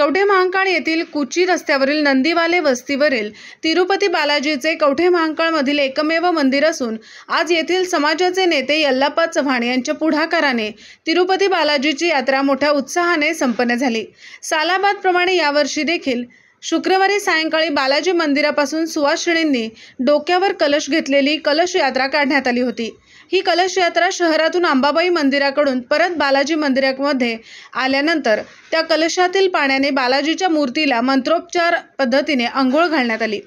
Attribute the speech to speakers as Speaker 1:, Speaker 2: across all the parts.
Speaker 1: कवठे महांकाळ येथील कुची रस्त्यावरील नंदीवाले वस्तीवरील तिरुपती बालाजीचे कवठे महांकाळमधील एकमेव मंदिर असून आज येथील समाजाचे नेते यल्लाप्पा चव्हाण यांच्या पुढाकाराने तिरुपती बालाजीची यात्रा मोठ्या उत्साहाने संपन्न झाली। सालाबादप्रमाणे यावर्षी देखील शुक्रवारी सायंकाळी बालाजी मंदिरापासून सुवासिनींनी डोक्यावर कलश घेतलेली कलश यात्रा काढण्यात आली होती। ही कलश यात्रा शहरातून अंबाबाई मंदिराकडून परत बालाजी मंदिरामध्ये आल्यानंतर त्या कलशातील पाण्याने बालाजीच्या मूर्तीला मंत्रोपचार पद्धतीने अंघोळ घालण्यात आली।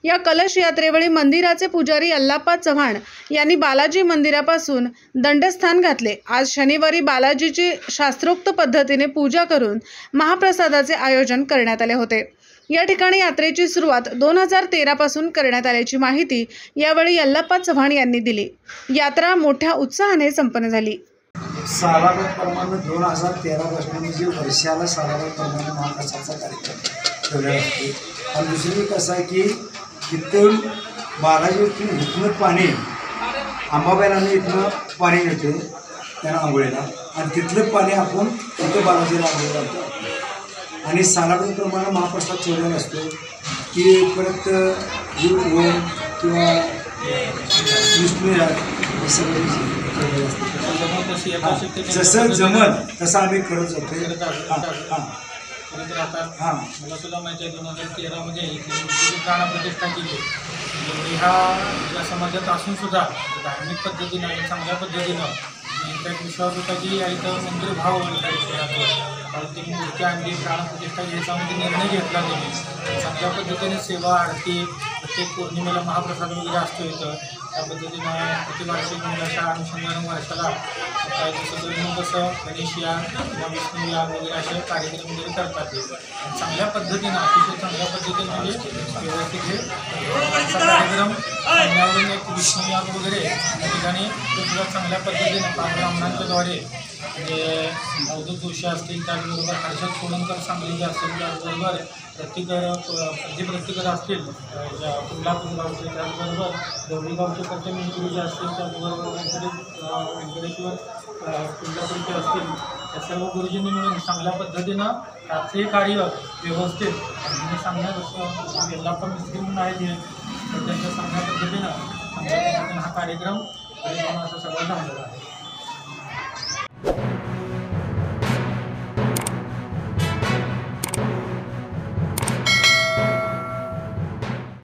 Speaker 1: या कलश यात्रेवेळी मंदिराचे पुजारी यल्लाप्पा चव्हाण यांनी बालाजी मंदिरापासून दंडस्थान घातले। आज शनिवारी बालाजीची शास्त्रोक्त पद्धतीने पूजा करून महाप्रसादाचे आयोजन करण्यात आले होते। या ठिकाणी यात्रेची सुरुवात 2013 पासून करण्यात आल्याची माहिती यावेळी यल्लाप्पा चव्हाण यांनी दिली। यात्रा मोठ्या उत्साहाने संपन्न झाली।
Speaker 2: सालाबादप्रमाणे 2013 पासून म्हणजे वर्षाला सालाबादप्रमाणे महाप्रसादाचा कार्यक्रम ठेवलेला असतो। आणि दुसरी कसं आहे की इथून बालाजीतून इथनं पाणी अंबाबाईला इथनं पाणी येते त्यांना आंघोळीला आणि तिथलं पाणी आपण इथं बालाजीला आंघोळीला घालतो। आणि सालाबादप्रमाणे महाप्रसाद ठेवलेला असतो की परत ओम किंवा विष्णू हे सगळे ठेवलेलं असतं। जसं जमल तसं आम्ही करत जातो।
Speaker 3: हां मला सुद्धा माहिती आहे 2013 मध्ये प्राणप्रतिष्ठा केली। ह्या या समाजात असून सुद्धा धार्मिक पद्धतीनं आणि चांगल्या पद्धतीनं त्यात विश्वास होता की इथं मंदिर भाव ती मूर्ती आणली प्राणप्रतिष्ठा याच्यामध्ये निर्णय घेतला त्यांनी। चांगल्या पद्धतीने सेवा आरती प्रत्येक पौर्णिमेला महाप्रसाद वगैरे असतो इथं। त्या पद्धतीनं प्रतिवार्षिक मुलाच्या अनुषंगाने वर्षाला काय जसं कसं गणेश या किंवा विष्णू या वगैरे असे कार्यक्रम वगैरे करतात। चांगल्या पद्धतीनं अतिशय चांगल्या पद्धतीने म्हणजे व्यवस्थित हे कार्यक्रम यावरून एक विष्णू याग वगैरे या ठिकाणी सुद्धा चांगल्या पद्धतीनं ब्राह्मणांच्याद्वारे म्हणजे अवधूत जोशी असतील त्याचबरोबर हर्षद सोळंकर सांगलीचे असतील त्याचबरोबर प्रतिकर असतील कोल्हापूर गावचे त्याचबरोबर गौरीगावचे कट्टेमेश्वरी जे असतील त्याचबरोबर व्यंकटेश्वर कोल्हापूरचे असतील या सर्व गुरुजींनी मिळून चांगल्या पद्धतीनं त्याचे कार्य व्यवस्थित आणि सांगण्यात यल्लाप्पा मिस्त्री म्हणून आहेत त्यांच्या चांगल्या पद्धतीनं हा कार्यक्रम असं सगळं झालेला आहे।